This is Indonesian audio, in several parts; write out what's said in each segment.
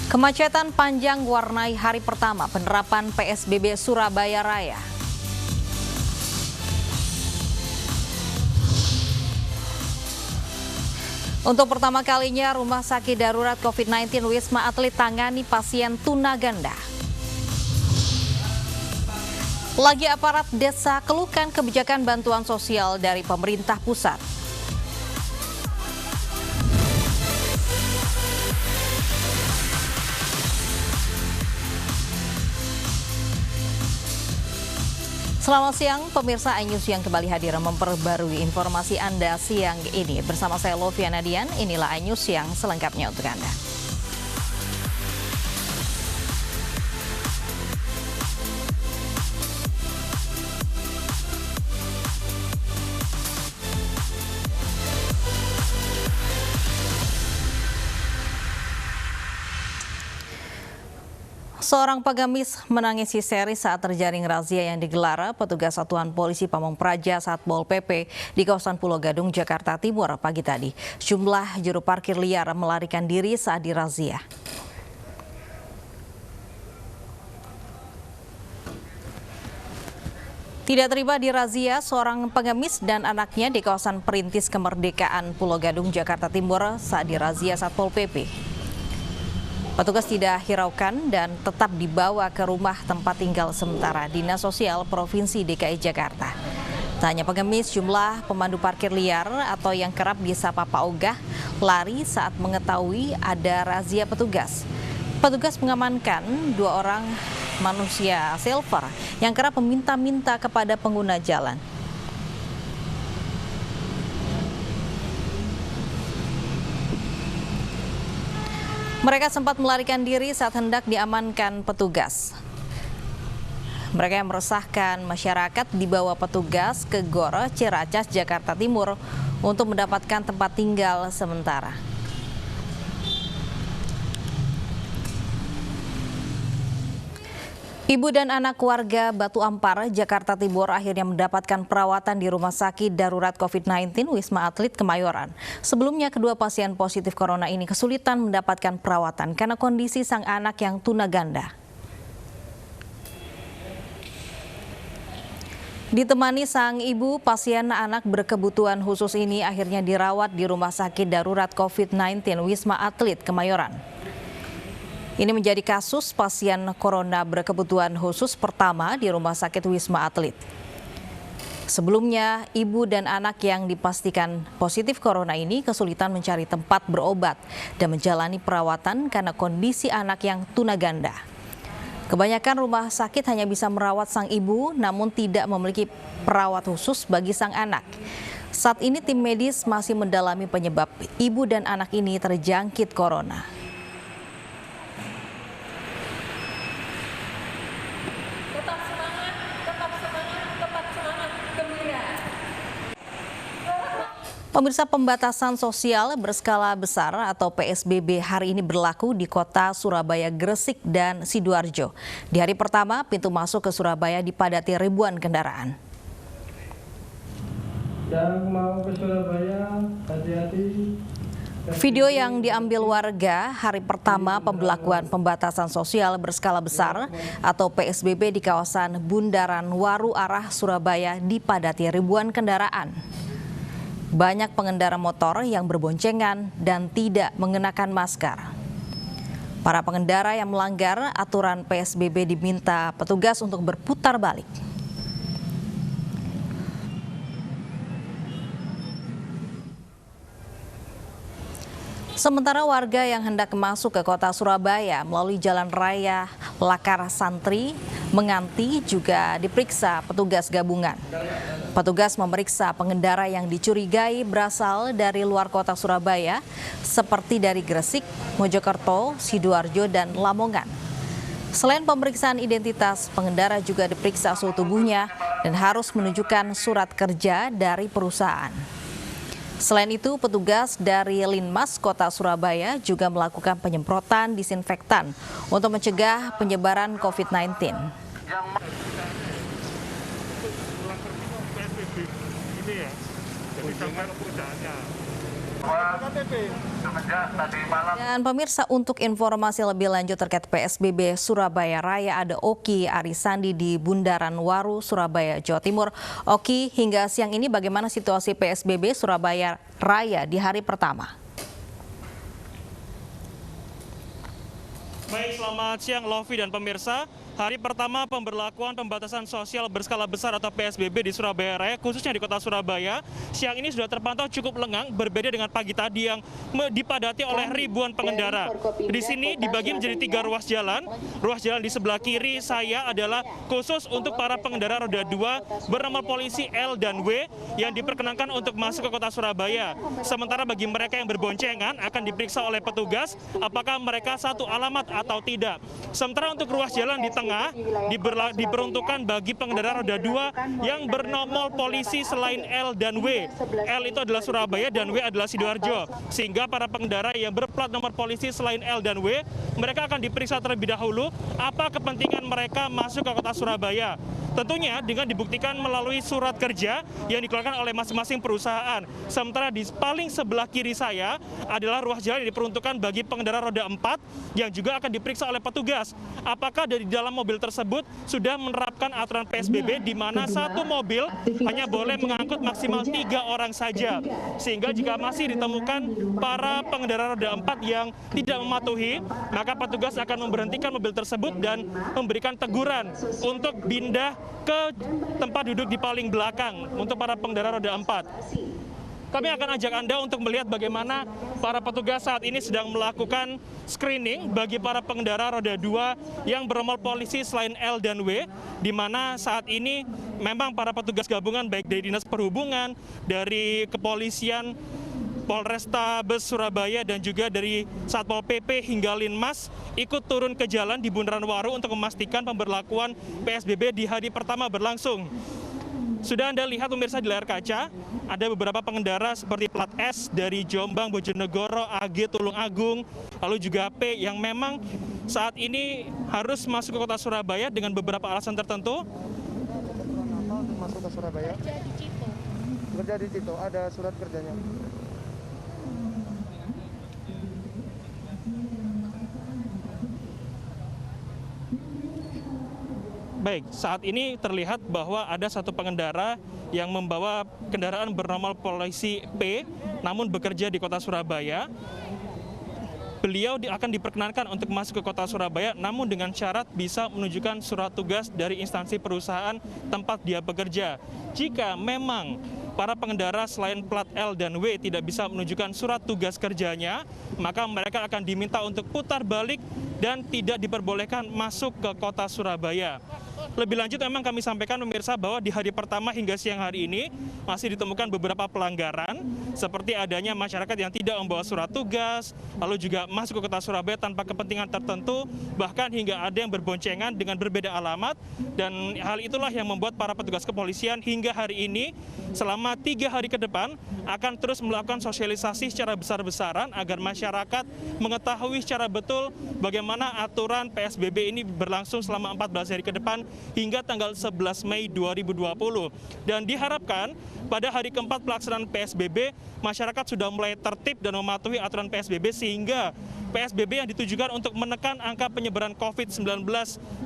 Kemacetan panjang warnai hari pertama penerapan PSBB Surabaya Raya. Untuk pertama kalinya, Rumah Sakit Darurat COVID-19 Wisma Atlet tangani pasien tunaganda. Lagi aparat desa keluhkan kebijakan bantuan sosial dari pemerintah pusat. Selamat siang, pemirsa iNews yang kembali hadir memperbarui informasi Anda siang ini. Bersama saya Loviana Dian, inilah iNews yang selengkapnya untuk Anda. Seorang pengemis menangis histeris saat terjaring razia yang digelar petugas Satuan Polisi Pamong Praja Satpol PP di kawasan Pulau Gadung, Jakarta Timur pagi tadi. Jumlah juru parkir liar melarikan diri saat dirazia. Tidak terima dirazia, seorang pengemis dan anaknya di kawasan Perintis Kemerdekaan Pulau Gadung, Jakarta Timur saat dirazia Satpol PP. Petugas tidak hiraukan dan tetap dibawa ke rumah tempat tinggal sementara Dinas Sosial Provinsi DKI Jakarta. Tak hanya pengemis, jumlah pemandu parkir liar atau yang kerap disapa Pak Ogah lari saat mengetahui ada razia petugas. Petugas mengamankan 2 orang manusia silver yang kerap meminta-minta kepada pengguna jalan. Mereka sempat melarikan diri saat hendak diamankan petugas. Mereka yang meresahkan masyarakat dibawa petugas ke Gor Ciracas, Jakarta Timur untuk mendapatkan tempat tinggal sementara. Ibu dan anak warga Batu Ampar, Jakarta Timur akhirnya mendapatkan perawatan di Rumah Sakit Darurat COVID-19 Wisma Atlet Kemayoran. Sebelumnya, kedua pasien positif corona ini kesulitan mendapatkan perawatan karena kondisi sang anak yang tunaganda. Ditemani sang ibu, pasien anak berkebutuhan khusus ini akhirnya dirawat di Rumah Sakit Darurat COVID-19 Wisma Atlet Kemayoran. Ini menjadi kasus pasien corona berkebutuhan khusus pertama di Rumah Sakit Wisma Atlet. Sebelumnya, ibu dan anak yang dipastikan positif corona ini kesulitan mencari tempat berobat dan menjalani perawatan karena kondisi anak yang tunaganda. Kebanyakan rumah sakit hanya bisa merawat sang ibu, namun tidak memiliki perawat khusus bagi sang anak. Saat ini tim medis masih mendalami penyebab ibu dan anak ini terjangkit corona. Pemirsa, pembatasan sosial berskala besar atau PSBB hari ini berlaku di kota Surabaya, Gresik, dan Sidoarjo. Di hari pertama, pintu masuk ke Surabaya dipadati ribuan kendaraan. Yang mau ke Surabaya, hati-hati. Video yang diambil warga hari pertama pembelakuan pembatasan sosial berskala besar atau PSBB di kawasan Bundaran Waru arah Surabaya dipadati ribuan kendaraan. Banyak pengendara motor yang berboncengan dan tidak mengenakan masker. Para pengendara yang melanggar aturan PSBB diminta petugas untuk berputar balik. Sementara warga yang hendak masuk ke kota Surabaya melalui Jalan Raya Lakar Santri, Menganti juga diperiksa petugas gabungan. Petugas memeriksa pengendara yang dicurigai berasal dari luar kota Surabaya seperti dari Gresik, Mojokerto, Sidoarjo, dan Lamongan. Selain pemeriksaan identitas, pengendara juga diperiksa suhu tubuhnya dan harus menunjukkan surat kerja dari perusahaan. Selain itu, petugas dari Linmas Kota Surabaya juga melakukan penyemprotan disinfektan untuk mencegah penyebaran COVID-19. semenjak tadi malam. Dan pemirsa, untuk informasi lebih lanjut terkait PSBB Surabaya Raya, ada Oki Arisandi di Bundaran Waru, Surabaya, Jawa Timur. Oki, hingga siang ini bagaimana situasi PSBB Surabaya Raya di hari pertama? Baik, selamat siang Lovi dan pemirsa. Hari pertama pemberlakuan pembatasan sosial berskala besar atau PSBB di Surabaya Raya, khususnya di kota Surabaya, siang ini sudah terpantau cukup lengang, berbeda dengan pagi tadi yang dipadati oleh ribuan pengendara. Di sini dibagi menjadi 3 ruas jalan. Ruas jalan di sebelah kiri saya adalah khusus untuk para pengendara roda 2 bernomor polisi L dan W yang diperkenankan untuk masuk ke kota Surabaya. Sementara bagi mereka yang berboncengan akan diperiksa oleh petugas apakah mereka satu alamat atau tidak. Sementara untuk ruas jalan di tengah diperuntukkan bagi pengendara roda 2 yang bernomor polisi selain L dan W. L itu adalah Surabaya dan W adalah Sidoarjo. Sehingga para pengendara yang berplat nomor polisi selain L dan W, mereka akan diperiksa terlebih dahulu apa kepentingan mereka masuk ke kota Surabaya. Tentunya dengan dibuktikan melalui surat kerja yang dikeluarkan oleh masing-masing perusahaan. Sementara di paling sebelah kiri saya adalah ruas jalan yang diperuntukkan bagi pengendara roda 4 yang juga akan diperiksa oleh petugas. Apakah dari dalam mobil tersebut sudah menerapkan aturan PSBB di mana satu mobil hanya boleh mengangkut maksimal 3 orang saja. Sehingga jika masih ditemukan para pengendara roda 4 yang tidak mematuhi, maka petugas akan memberhentikan mobil tersebut dan memberikan teguran untuk pindah ke tempat duduk di paling belakang untuk para pengendara roda 4. Kami akan ajak Anda untuk melihat bagaimana para petugas saat ini sedang melakukan screening bagi para pengendara roda 2 yang bernomor polisi selain L dan W, di mana saat ini memang para petugas gabungan baik dari Dinas Perhubungan, dari Kepolisian, Polrestabes Surabaya dan juga dari Satpol PP hingga Linmas ikut turun ke jalan di Bundaran Waru untuk memastikan pemberlakuan PSBB di hari pertama berlangsung. Sudah Anda lihat pemirsa di layar kaca, ada beberapa pengendara seperti plat S dari Jombang, Bojonegoro, AG, Tulung Agung, lalu juga P yang memang saat ini harus masuk ke kota Surabaya dengan beberapa alasan tertentu. Masuk ke Surabaya? Kerja di Cito, ada surat kerjanya. Baik, saat ini terlihat bahwa ada satu pengendara yang membawa kendaraan bernomor polisi P, namun bekerja di kota Surabaya. Beliau akan diperkenankan untuk masuk ke kota Surabaya, namun dengan syarat bisa menunjukkan surat tugas dari instansi perusahaan tempat dia bekerja. Jika memang para pengendara selain plat L dan W tidak bisa menunjukkan surat tugas kerjanya, maka mereka akan diminta untuk putar balik dan tidak diperbolehkan masuk ke kota Surabaya. Lebih lanjut memang kami sampaikan pemirsa bahwa di hari pertama hingga siang hari ini masih ditemukan beberapa pelanggaran seperti adanya masyarakat yang tidak membawa surat tugas, lalu juga masuk ke kota Surabaya tanpa kepentingan tertentu, bahkan hingga ada yang berboncengan dengan berbeda alamat, dan hal itulah yang membuat para petugas kepolisian hingga hari ini selama 3 hari ke depan akan terus melakukan sosialisasi secara besar-besaran agar masyarakat mengetahui secara betul bagaimana aturan PSBB ini berlangsung selama 14 hari ke depan hingga tanggal 11 Mei 2020. Dan diharapkan pada hari keempat pelaksanaan PSBB, masyarakat sudah mulai tertib dan mematuhi aturan PSBB sehingga PSBB yang ditujukan untuk menekan angka penyebaran COVID-19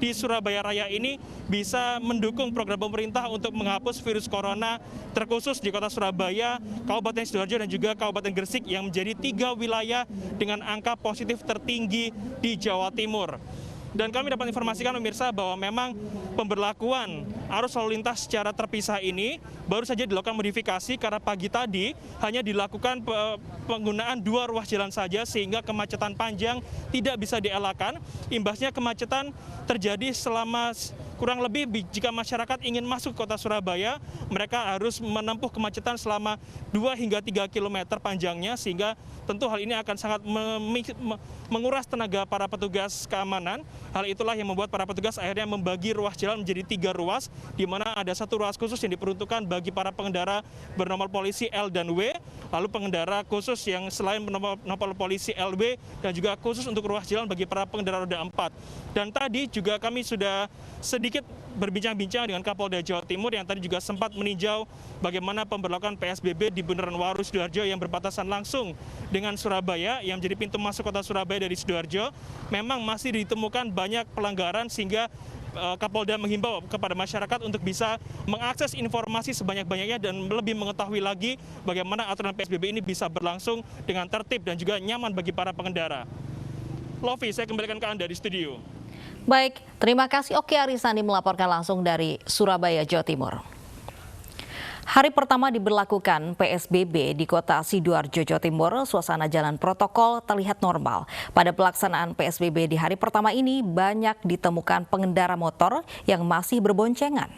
di Surabaya Raya ini bisa mendukung program pemerintah untuk menghapus virus corona terkhusus di kota Surabaya, Kabupaten Sidoarjo dan juga Kabupaten Gresik yang menjadi 3 wilayah dengan angka positif tertinggi di Jawa Timur. Dan kami dapat informasikan pemirsa bahwa memang pemberlakuan arus lalu lintas secara terpisah ini baru saja dilakukan modifikasi karena pagi tadi hanya dilakukan penggunaan 2 ruas jalan saja sehingga kemacetan panjang tidak bisa dielakkan. Imbasnya kemacetan terjadi selama kurang lebih jika masyarakat ingin masuk kota Surabaya, mereka harus menempuh kemacetan selama 2 hingga 3 km panjangnya sehingga tentu hal ini akan sangat menguras tenaga para petugas keamanan. Hal itulah yang membuat para petugas akhirnya membagi ruas jalan menjadi 3 ruas, di mana ada 1 ruas khusus yang diperuntukkan bagi para pengendara bernomor polisi L dan W, lalu pengendara khusus yang selain bernomor polisi LW dan juga khusus untuk ruas jalan bagi para pengendara roda 4. Dan tadi juga kami sudah sedikit sedikit berbincang-bincang dengan Kapolda Jawa Timur yang tadi juga sempat meninjau bagaimana pemberlakuan PSBB di Bundaran Waru Sidoarjo yang berbatasan langsung dengan Surabaya yang menjadi pintu masuk kota Surabaya dari Sidoarjo. Memang masih ditemukan banyak pelanggaran sehingga Kapolda menghimbau kepada masyarakat untuk bisa mengakses informasi sebanyak-banyaknya dan lebih mengetahui lagi bagaimana aturan PSBB ini bisa berlangsung dengan tertib dan juga nyaman bagi para pengendara. Lovi, saya kembalikan ke Anda di studio. Baik, terima kasih Oki Arisandi melaporkan langsung dari Surabaya, Jawa Timur. Hari pertama diberlakukan PSBB di kota Sidoarjo, Jawa Timur, suasana jalan protokol terlihat normal. Pada pelaksanaan PSBB di hari pertama ini, banyak ditemukan pengendara motor yang masih berboncengan.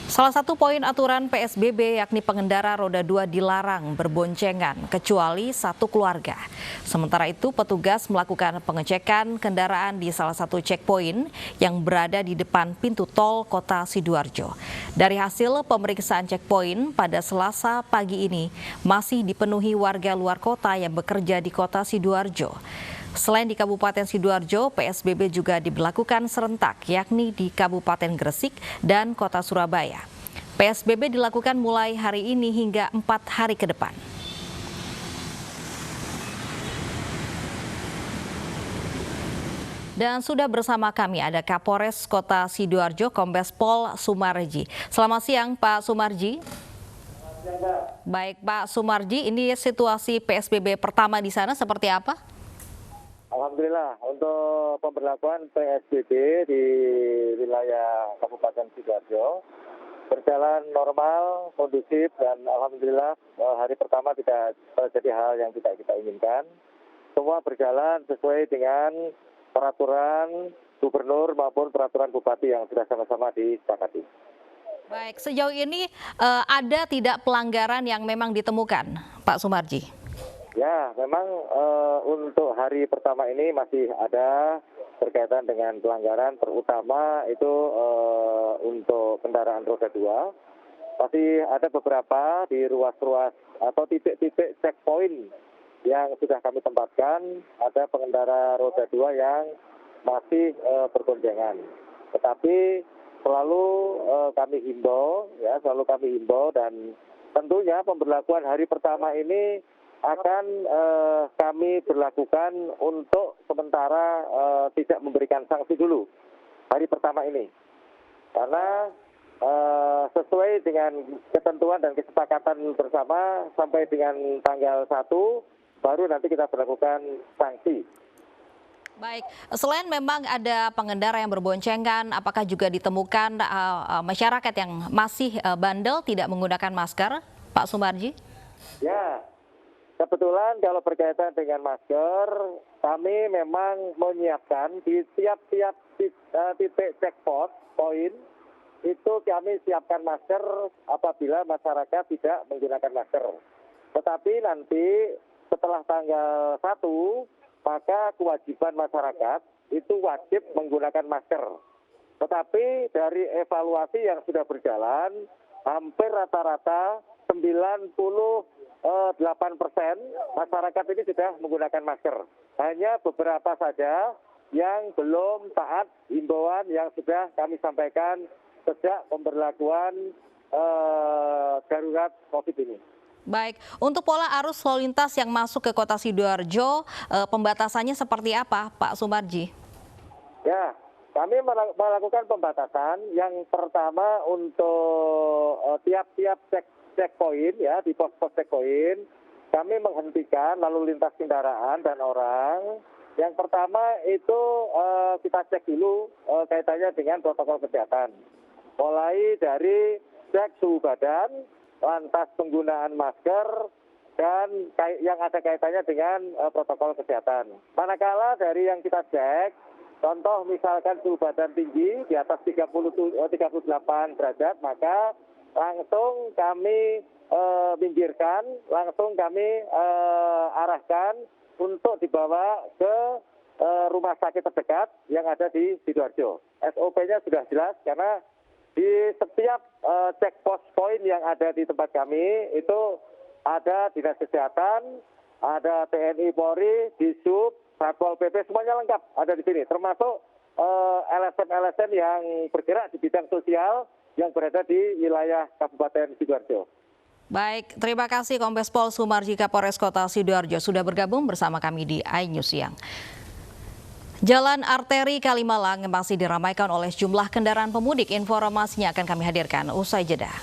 Salah satu poin aturan PSBB yakni pengendara roda 2 dilarang berboncengan kecuali satu keluarga. Sementara itu petugas melakukan pengecekan kendaraan di salah satu checkpoint yang berada di depan pintu tol kota Sidoarjo. Dari hasil pemeriksaan checkpoint pada Selasa pagi ini masih dipenuhi warga luar kota yang bekerja di kota Sidoarjo. Selain di Kabupaten Sidoarjo, PSBB juga diberlakukan serentak, yakni di Kabupaten Gresik dan Kota Surabaya. PSBB dilakukan mulai hari ini hingga 4 hari ke depan. Dan sudah bersama kami ada Kapolres Kota Sidoarjo, Kombes Pol Sumarji. Selamat siang, Pak Sumarji. Baik, Pak Sumarji, ini situasi PSBB pertama di sana seperti apa? Alhamdulillah, untuk pemberlakuan PSBB di wilayah Kabupaten Sidoarjo berjalan normal, kondusif, dan alhamdulillah hari pertama tidak terjadi hal yang tidak kita inginkan. Semua berjalan sesuai dengan peraturan gubernur maupun peraturan bupati yang sudah sama-sama disepakati. Baik, sejauh ini ada tidak pelanggaran yang memang ditemukan, Pak Sumarji? Ya, memang untuk hari pertama ini masih ada berkaitan dengan pelanggaran, terutama itu untuk kendaraan roda 2. Masih ada beberapa di ruas-ruas atau titik-titik checkpoint yang sudah kami tempatkan, ada pengendara roda 2 yang masih berboncengan. Tetapi selalu kami himbau dan tentunya pemberlakuan hari pertama ini akan kami berlakukan untuk sementara tidak memberikan sanksi dulu hari pertama ini. Karena sesuai dengan ketentuan dan kesepakatan bersama sampai dengan tanggal 1 baru nanti kita berlakukan sanksi. Baik, selain memang ada pengendara yang berboncengan, apakah juga ditemukan masyarakat yang masih bandel tidak menggunakan masker, Pak Sumarji? Ya. Kebetulan kalau berkaitan dengan masker, kami memang menyiapkan di tiap-tiap titik checkpoint poin itu kami siapkan masker apabila masyarakat tidak menggunakan masker. Tetapi nanti setelah tanggal 1, maka kewajiban masyarakat itu wajib menggunakan masker. Tetapi dari evaluasi yang sudah berjalan, hampir rata-rata 98% masyarakat ini sudah menggunakan masker. Hanya beberapa saja yang belum taat himbauan yang sudah kami sampaikan sejak pemberlakuan darurat COVID ini. Baik, untuk pola arus lalu lintas yang masuk ke kota Sidoarjo, pembatasannya seperti apa, Pak Sumarji? Ya, kami melakukan pembatasan. Yang pertama untuk tiap-tiap checkpoint ya, di pos-pos checkpoint kami menghentikan lalu lintas kendaraan dan orang. Yang pertama itu kita cek dulu kaitannya dengan protokol kesehatan. Mulai dari cek suhu badan, lantas penggunaan masker, dan yang ada kaitannya dengan protokol kesehatan. Manakala dari yang kita cek, contoh misalkan suhu badan tinggi di atas 38 derajat, maka langsung kami minggirkan, langsung kami arahkan untuk dibawa ke rumah sakit terdekat yang ada di Sidoarjo. SOP-nya sudah jelas karena di setiap check post point yang ada di tempat kami itu ada dinas kesehatan, ada TNI Polri, Disub, Satpol PP semuanya lengkap ada di sini, termasuk LSM-LSM yang bergerak di bidang sosial yang berada di wilayah Kabupaten Sidoarjo. Baik, terima kasih Kombes Pol Sumarji Kapolres Kota Sidoarjo sudah bergabung bersama kami di iNews Siang. Jalan arteri Kalimalang masih diramaikan oleh jumlah kendaraan pemudik. Informasinya akan kami hadirkan usai jeda.